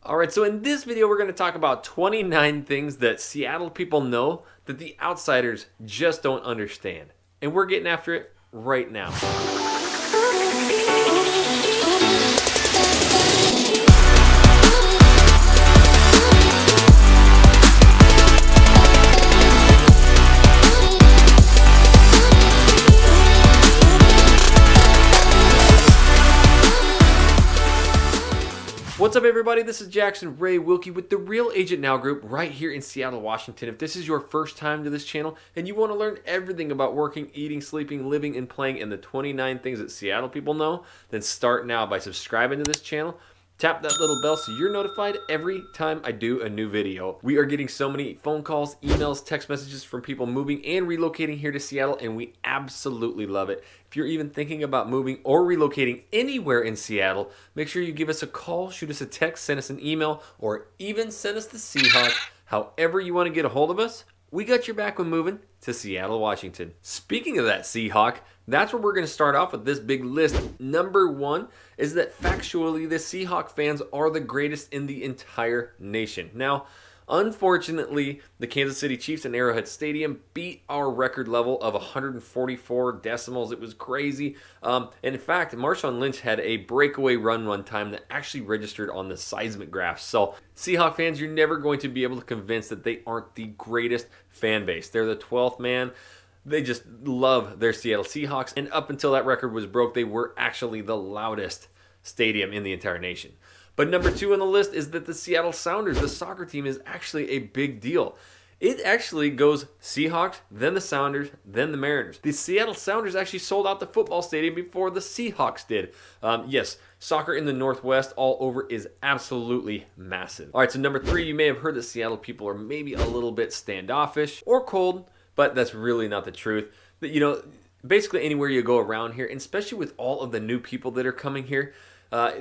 Alright, so in this video we're going to talk about 29 things that Seattle people know that the outsiders just don't understand. And we're getting after it right now. What's up everybody, this is Jackson Ray Wilkey with the Real Agent Now group right here in Seattle, Washington. If this is your first time to this channel and you want to learn everything about working, eating, sleeping, living, and playing in the 29 things that Seattle people know, then start now by subscribing to this channel. Tap that little bell so you're notified every time I do a new video. We are getting so many phone calls, emails, text messages from people moving and relocating here to Seattle, and we absolutely love it. If you're even thinking about moving or relocating anywhere in Seattle, make sure you give us a call, shoot us a text, send us an email, or even send us the Seahawk. However you want to get a hold of us, we got your back when moving to Seattle, Washington. Speaking of that Seahawk, that's where we're going to start off with this big list. Number one is that factually the Seahawk fans are the greatest in the entire nation. Now, unfortunately, the Kansas City Chiefs in Arrowhead Stadium beat our record level of 144 decimals. It was crazy. And in fact, Marshawn Lynch had a breakaway run one time that actually registered on the seismic graphs. So Seahawk fans, you're never going to be able to convince that they aren't the greatest fan base. They're the 12th man. They just love their Seattle Seahawks. And up until that record was broke, they were actually the loudest stadium in the entire nation. But number two on the list is that the Seattle Sounders, the soccer team, is actually a big deal. It actually goes Seahawks, then the Sounders, then the Mariners. The Seattle Sounders actually sold out the football stadium before the Seahawks did. Yes, soccer in the Northwest all over is absolutely massive. All right, so number three, you may have heard that Seattle people are maybe a little bit standoffish or cold, but that's really not the truth. Basically anywhere you go around here, and especially with all of the new people that are coming here,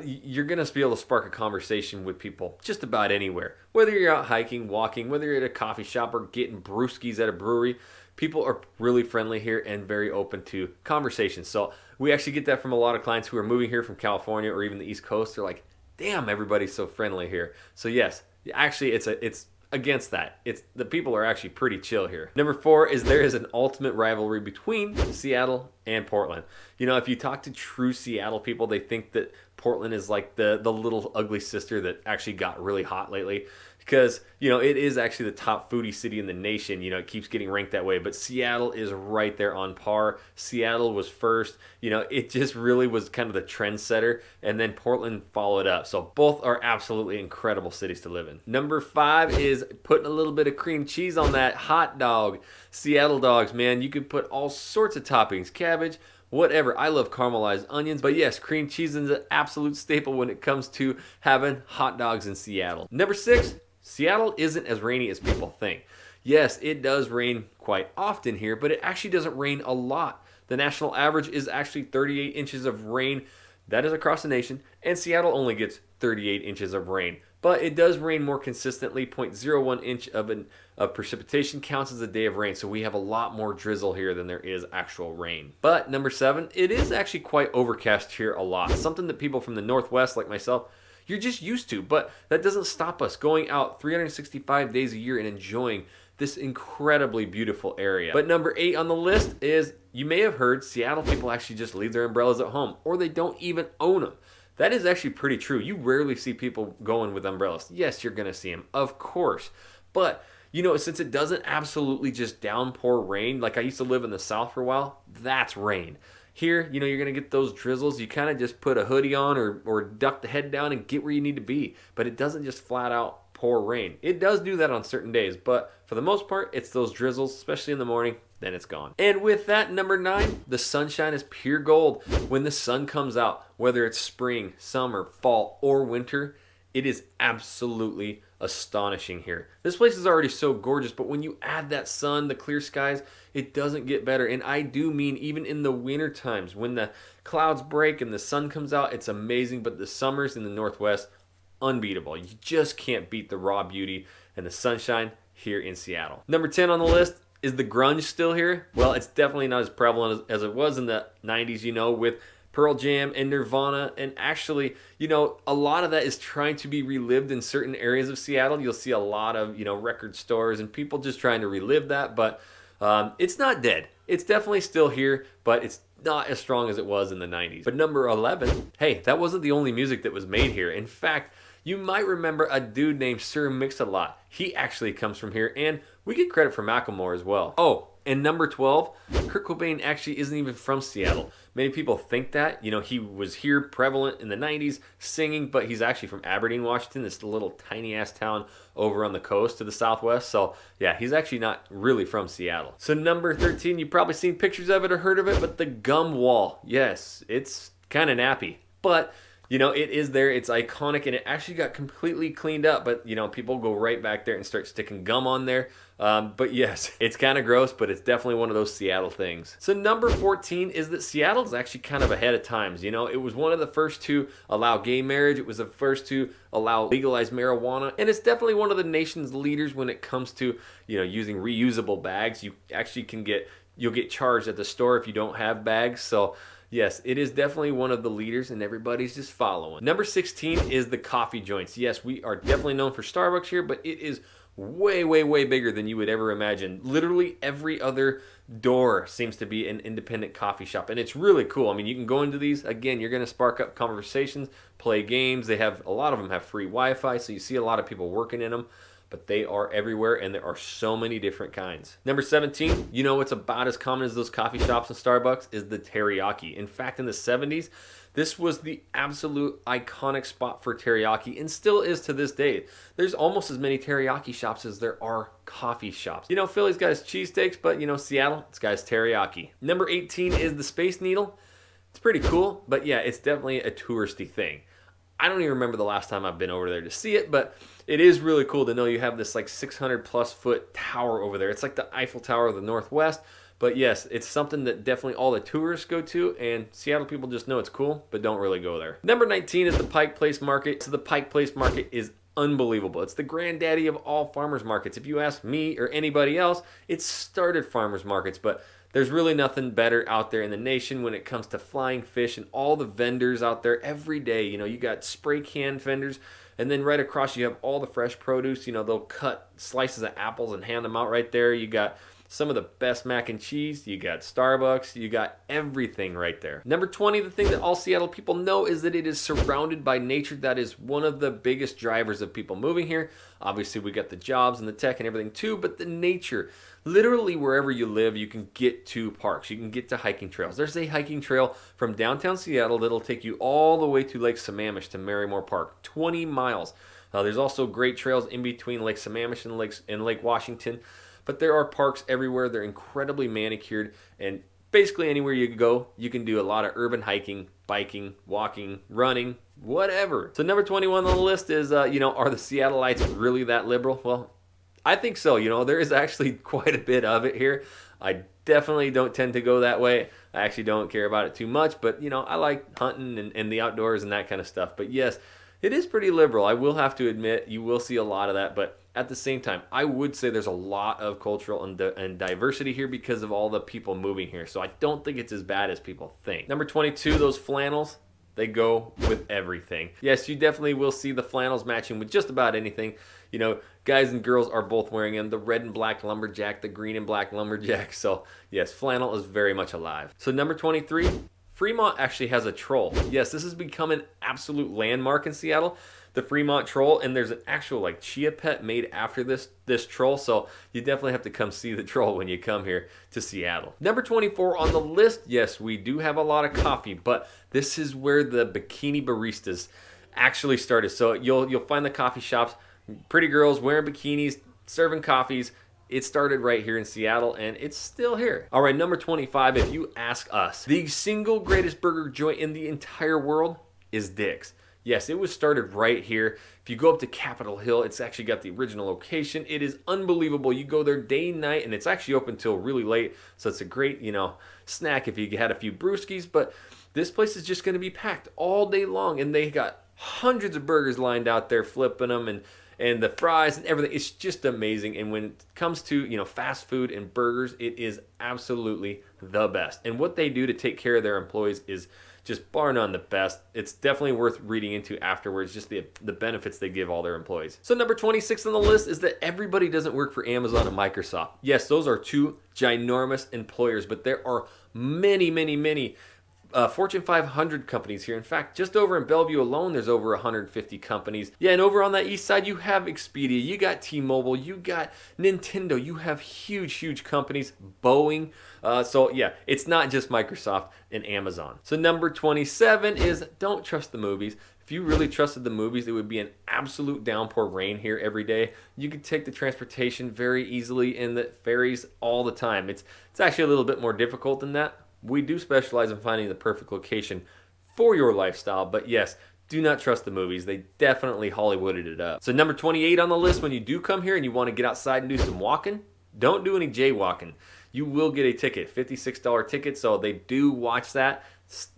you're going to be able to spark a conversation with people just about anywhere. Whether you're out hiking, walking, whether you're at a coffee shop or getting brewskis at a brewery, people are really friendly here and very open to conversations. So we actually get that from a lot of clients who are moving here from California or even the East Coast. They're like, damn, everybody's so friendly here. So yes, actually it's against that. The people are actually pretty chill here. Number four is there is an ultimate rivalry between Seattle and Portland. If you talk to true Seattle people, they think that Portland is like the little ugly sister that actually got really hot lately. Because, it is actually the top foodie city in the nation. It keeps getting ranked that way. But Seattle is right there on par. Seattle was first. It just really was kind of the trendsetter. And then Portland followed up. So both are absolutely incredible cities to live in. Number five is putting a little bit of cream cheese on that hot dog. Seattle dogs, man. You can put all sorts of toppings. Cabbage, whatever. I love caramelized onions, but yes, cream cheese is an absolute staple when it comes to having hot dogs in Seattle. Number six, Seattle isn't as rainy as people think. Yes, it does rain quite often here, but it actually doesn't rain a lot. The national average is actually 38 inches of rain. That is across the nation, and Seattle only gets 38 inches of rain. But it does rain more consistently. 0.01 inch of precipitation counts as a day of rain, so we have a lot more drizzle here than there is actual rain. But number seven, it is actually quite overcast here a lot. Something that people from the Northwest like myself, you're just used to, but that doesn't stop us going out 365 days a year and enjoying this incredibly beautiful area. But number eight on the list is, you may have heard, Seattle people actually just leave their umbrellas at home, or they don't even own them. That is actually pretty true. You rarely see people going with umbrellas. Yes, you're going to see them, of course. But, since it doesn't absolutely just downpour rain, like I used to live in the South for a while, that's rain. Here, you're going to get those drizzles. You kind of just put a hoodie on or duck the head down and get where you need to be. But it doesn't just flat out pour rain. It does do that on certain days, but for the most part, it's those drizzles, especially in the morning, then it's gone. And with that, number nine, the sunshine is pure gold. When the sun comes out, whether it's spring, summer, fall, or winter, it is absolutely astonishing here. This place is already so gorgeous, but when you add that sun, the clear skies, it doesn't get better. And I do mean even in the winter times, when the clouds break and the sun comes out, it's amazing. But the summers in the Northwest, unbeatable. You just can't beat the raw beauty and the sunshine here in Seattle. Number 10 on the list, is the grunge still here? Well, it's definitely not as prevalent as it was in the 90s, with Pearl Jam and Nirvana. And actually, a lot of that is trying to be relived in certain areas of Seattle. You'll see a lot of, record stores and people just trying to relive that. But it's not dead. It's definitely still here, but it's not as strong as it was in the 90s. But number 11, hey, that wasn't the only music that was made here. In fact, you might remember a dude named Sir Mix-a-Lot. He actually comes from here, and we get credit for Macklemore as well. Oh, and number 12, Kurt Cobain actually isn't even from Seattle. Many people think that. He was here prevalent in the 90s singing, but he's actually from Aberdeen, Washington, this little tiny-ass town over on the coast to the southwest. So, yeah, he's actually not really from Seattle. So number 13, you've probably seen pictures of it or heard of it, but the gum wall. Yes, it's kind of nappy, but it is there. It's iconic, and it actually got completely cleaned up. But, people go right back there and start sticking gum on there. But yes, it's kind of gross, but it's definitely one of those Seattle things. So number 14 is that Seattle is actually kind of ahead of times. It was one of the first to allow gay marriage. It was the first to allow legalized marijuana. And it's definitely one of the nation's leaders when it comes to, using reusable bags. You'll get charged at the store if you don't have bags. So yes, it is definitely one of the leaders, and everybody's just following. Number 16 is the coffee joints. Yes, we are definitely known for Starbucks here, but it is way, way, way bigger than you would ever imagine. Literally every other door seems to be an independent coffee shop, and it's really cool. I mean, you can go into these. Again, you're going to spark up conversations, play games. A lot of them have free Wi-Fi, so you see a lot of people working in them. But they are everywhere, and there are so many different kinds. Number 17, what's about as common as those coffee shops and Starbucks is the teriyaki. In fact, in the 70s, this was the absolute iconic spot for teriyaki, and still is to this day. There's almost as many teriyaki shops as there are coffee shops. Philly's got his cheesesteaks, but Seattle, it's got his teriyaki. Number 18 is the Space Needle. It's pretty cool, but yeah, it's definitely a touristy thing. I don't even remember the last time I've been over there to see it, but it is really cool to know you have this like 600 plus foot tower over there. It's like the Eiffel Tower of the Northwest. But yes, it's something that definitely all the tourists go to, and Seattle people just know it's cool, but don't really go there. Number 19 is the Pike Place Market. So the Pike Place Market is unbelievable. It's the granddaddy of all farmers markets. If you ask me or anybody else, it started farmers markets, but there's really nothing better out there in the nation when it comes to flying fish and all the vendors out there every day. You got spray can vendors, and then right across you have all the fresh produce. They'll cut slices of apples and hand them out right there. You got some of the best mac and cheese. You got Starbucks. You got everything right there. Number 20, the thing that all Seattle people know is that it is surrounded by nature. That is one of the biggest drivers of people moving here. Obviously, we got the jobs and the tech and everything too, but the nature. Literally wherever you live, you can get to parks. You can get to hiking trails. There's a hiking trail from downtown Seattle that'll take you all the way to Lake Sammamish to Merrimore Park, 20 miles. There's also great trails in between Lake Sammamish and Lake Washington. But there are parks everywhere. They're incredibly manicured, and basically anywhere you go, you can do a lot of urban hiking, biking, walking, running, whatever. So number 21 on the list is, are the Seattleites really that liberal? Well, I think so. There is actually quite a bit of it here. I definitely don't tend to go that way. I actually don't care about it too much, but, I like hunting and the outdoors and that kind of stuff. But yes, it is pretty liberal. I will have to admit, you will see a lot of that, but at the same time, I would say there's a lot of cultural and diversity here because of all the people moving here. So I don't think it's as bad as people think. Number 22, those flannels, they go with everything. Yes, you definitely will see the flannels matching with just about anything. Guys and girls are both wearing them. The red and black lumberjack, the green and black lumberjack. So yes, flannel is very much alive. So number 23, Fremont actually has a troll. Yes, this has become an absolute landmark in Seattle. The Fremont troll, and there's an actual chia pet made after this troll, so you definitely have to come see the troll when you come here to Seattle. Number 24 on the list, yes, we do have a lot of coffee, but this is where the bikini baristas actually started. So you'll find the coffee shops, pretty girls wearing bikinis, serving coffees. It started right here in Seattle, and it's still here. All right, number 25, if you ask us, the single greatest burger joint in the entire world is Dick's. Yes, it was started right here. If you go up to Capitol Hill, it's actually got the original location. It is unbelievable. You go there day and night, and it's actually open till really late. So it's a great, snack if you had a few brewskis. But this place is just going to be packed all day long, and they got hundreds of burgers lined out there, flipping them, and the fries and everything. It's just amazing. And when it comes to, fast food and burgers, it is absolutely the best. And what they do to take care of their employees is just bar none the best. It's definitely worth reading into afterwards, just the benefits they give all their employees. So number 26 on the list is that everybody doesn't work for Amazon and Microsoft. Yes, those are two ginormous employers, but there are many Fortune 500 companies here. In fact, just over in Bellevue alone, there's over 150 companies. Yeah, and over on that east side, you have Expedia, you got T-Mobile, you got Nintendo, you have huge companies, Boeing. So yeah, it's not just Microsoft and Amazon. So number 27 is don't trust the movies. If you really trusted the movies, it would be an absolute downpour rain here every day. You could take the transportation very easily and the ferries all the time. It's actually a little bit more difficult than that. We do specialize in finding the perfect location for your lifestyle, but yes, do not trust the movies. They definitely Hollywooded it up. So number 28 on the list, when you do come here and you want to get outside and do some walking, don't do any jaywalking. You will get a ticket, $56 ticket, so they do watch that.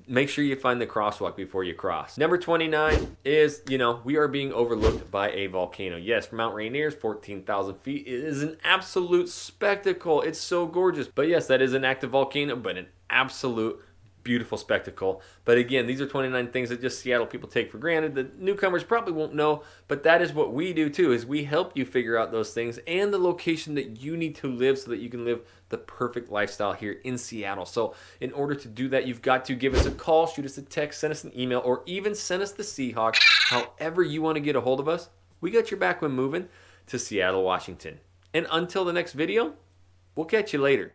Make sure you find the crosswalk before you cross. Number 29 is, we are being overlooked by a volcano. Yes, Mount Rainier is 14,000 feet. It is an absolute spectacle. It's so gorgeous. But yes, that is an active volcano, but an absolute beautiful spectacle. But again, these are 29 things that just Seattle people take for granted. The newcomers probably won't know, but that is what we do too, is we help you figure out those things and the location that you need to live so that you can live the perfect lifestyle here in Seattle. So in order to do that, you've got to give us a call, shoot us a text, send us an email, or even send us the Seahawk. However you want to get a hold of us, we got your back when moving to Seattle, Washington. And until the next video, we'll catch you later.